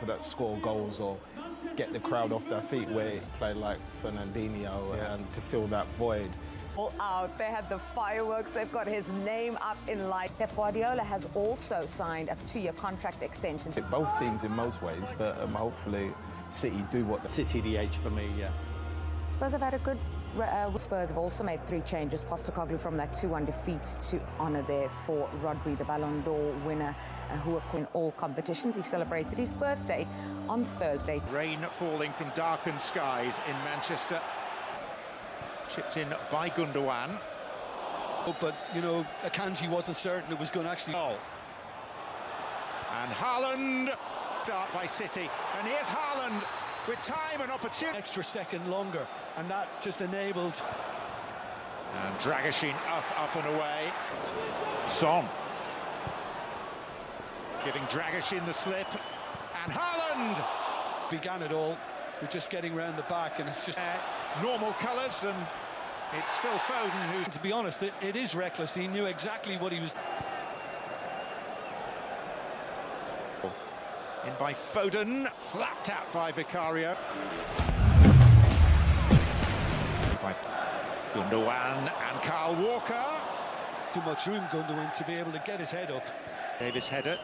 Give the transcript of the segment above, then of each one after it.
people that score goals or get the crowd off their feet, where he played like Fernandinho, and to fill that void. All out. They had the fireworks. They've got his name up in lights. Pep Guardiola has also signed a 2-year contract extension. Both teams in most ways, but hopefully City do what City the edge for me, yeah. Spurs have had a good... Spurs have also made 3 changes. Postecoglou from that 2-1 defeat to honour there for Rodri, the Ballon d'Or winner, who of course in all competitions. He celebrated his birthday on Thursday. Rain falling from darkened skies in Manchester. Chipped in by Gundogan. But, you know, Akanji wasn't certain it was going to actually... Oh. And Haaland, start by City. And here's Haaland with time and opportunity. Extra second longer, and that just enabled... And Dragashin up and away. Son. Giving Dragashin the slip. And Haaland! Began it all with just getting round the back, and it's just... normal colours, and it's Phil Foden who... To be honest, it is reckless. He knew exactly what he was... In by Foden, flapped out by Vicario. By Gundogan and Kyle Walker. Too much room, Gundogan, to be able to get his head up. Davis header.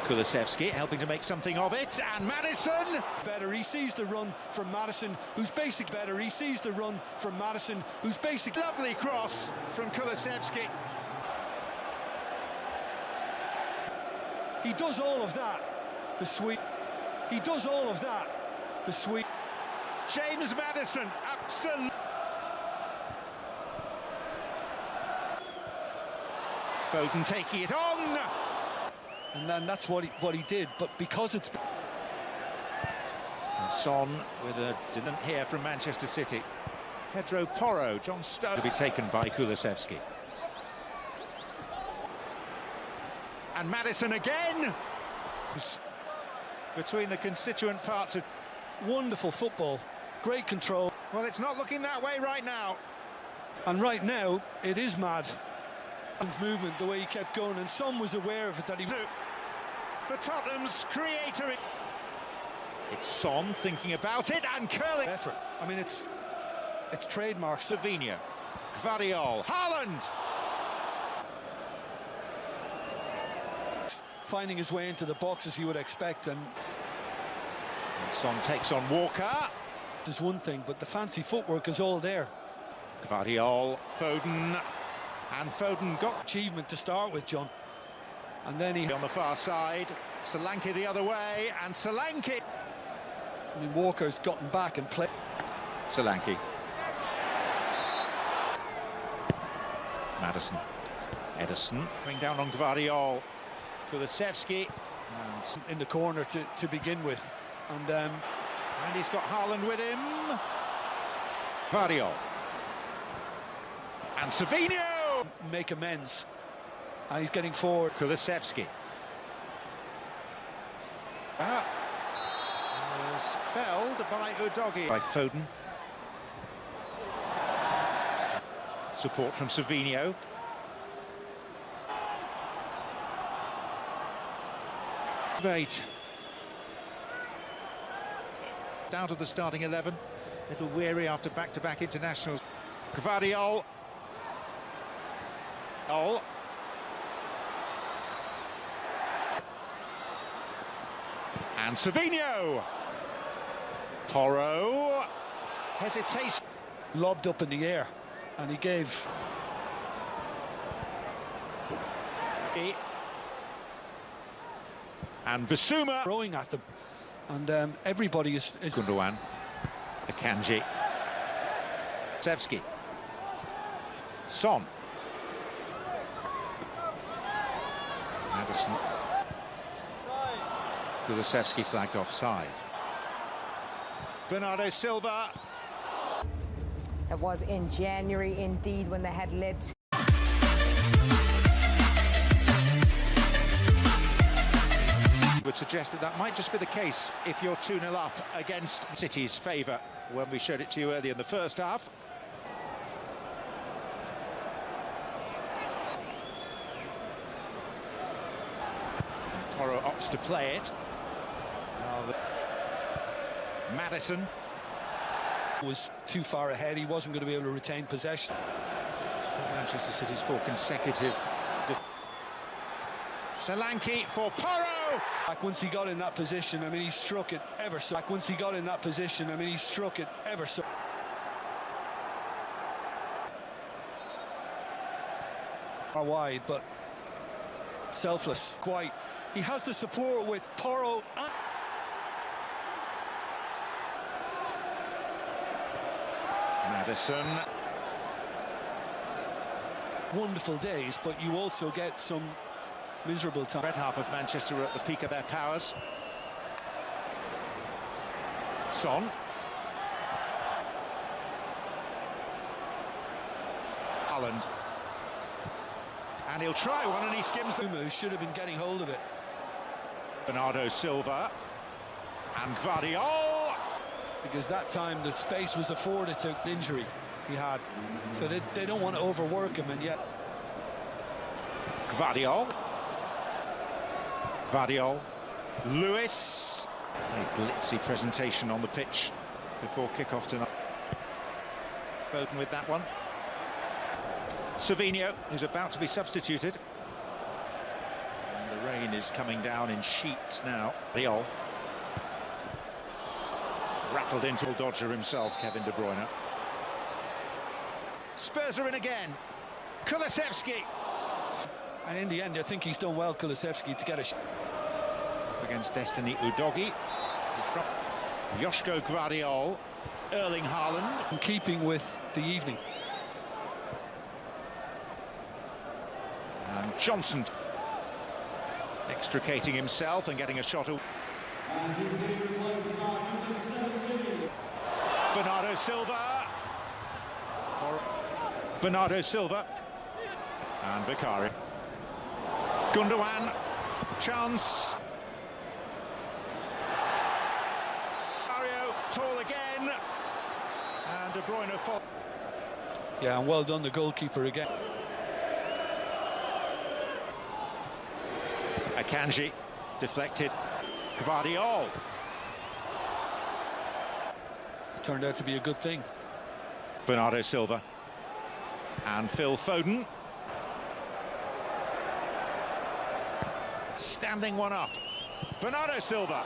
Kulusevski helping to make something of it, and Maddison! Better, he sees the run from Maddison, who's basic better. He sees the run from Maddison, who's basic... Lovely cross from Kulusevski. He does all of that, the sweep. He does all of that, the sweep. James Maddison, absolutely. Foden taking it on. And then that's what he did, but because it's... And Son with a didn't hear from Manchester City. Pedro Porro, John Stones to be taken by Kulusevski. And Maddison again! Between the constituent parts of... Wonderful football, great control. Well, it's not looking that way right now. And right now, it is mad. His movement, the way he kept going, and Son was aware of it, that he... For Tottenham's creator... It's Son thinking about it and curling... Effort. I mean, it's trademark. Savinho, Gvardiol, Haaland! Finding his way into the box as you would expect, and Son takes on Walker. This is one thing, but the fancy footwork is all there. Gvardiol, Foden... And Foden got achievement to start with, John. And then he... On the far side, Solanke the other way, and Solanke... I mean, Walker's gotten back and played... Solanke. Maddison. Edison. Going down on Gvardiol. Kulusevski. In the corner to begin with. And he's got Haaland with him. Gvardiol. And Savinho! Make amends, and he's getting forward. Kulusevski. Was felled by Udogie. By Foden. Support from Savinho. Great. Out of the starting 11. A little weary after back-to-back internationals. Gvardiol. And Savinho. Porro. Hesitation. Lobbed up in the air, and he gave... And Bissouma. Throwing at them. And everybody is... Gundogan. Akanji. Kulusevski. Son. Maddison. Kulusevski flagged offside. Bernardo Silva. It was in January, indeed, when they had led to... With would suggest that that might just be the case if you're 2-0 up against City's favour when we showed it to you earlier in the first half. Toro opts to play it. Maddison was too far ahead. He wasn't going to be able to retain possession. Manchester City's 4 consecutive. Solanke for Porro. Like once he got in that position, I mean, he struck it ever so. Like once he got in that position, I mean, he struck it ever so. Far wide, but selfless. Quite. He has the support with Porro. Maddison. Wonderful days, but you also get some miserable time. Red half of Manchester were at the peak of their powers. Son. Haaland. And he'll try one and he skims the... Should have been getting hold of it. Bernardo Silva. And Gvardiol. Because that time the space was afforded to the injury he had. So they don't want to overwork him, and yet... Gvardiol. Gvardiol. Lewis. A glitzy presentation on the pitch before kick-off tonight. Foden with that one. Savinho, who's about to be substituted. And the rain is coming down in sheets now. Riol. Rattled into a dodger himself, Kevin De Bruyne. Spurs are in again. Kulusevski. And in the end, I think he's done well, Kulusevski, to get a shot. Against Destiny Udogie. Joško Gvardiol. Erling Haaland. In keeping with the evening. And Johnson extricating himself and getting a shot. Bernardo Silva. Bernardo Silva. And Vicari. Gundogan. Chance. Mario, tall again. And De Bruyne fall. Yeah, and well done, the goalkeeper again. Akanji deflected. Gvardiol. Turned out to be a good thing. Bernardo Silva. And Phil Foden. Standing one up. Bernardo Silva.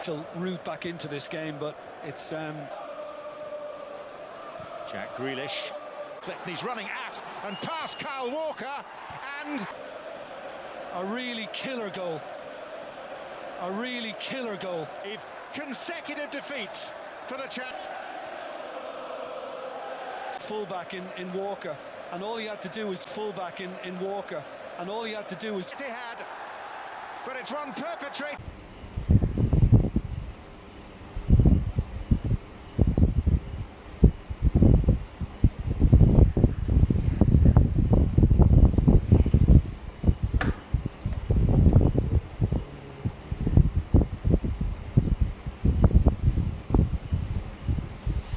She'll root back into this game, but it's Jack Grealish. He's running at and past Kyle Walker, and a really killer goal. A really killer goal. Consecutive defeats for the champ. Fullback in Walker, and all he had to do was fullback in Walker, and all he had to do was... But it's one perpetrate.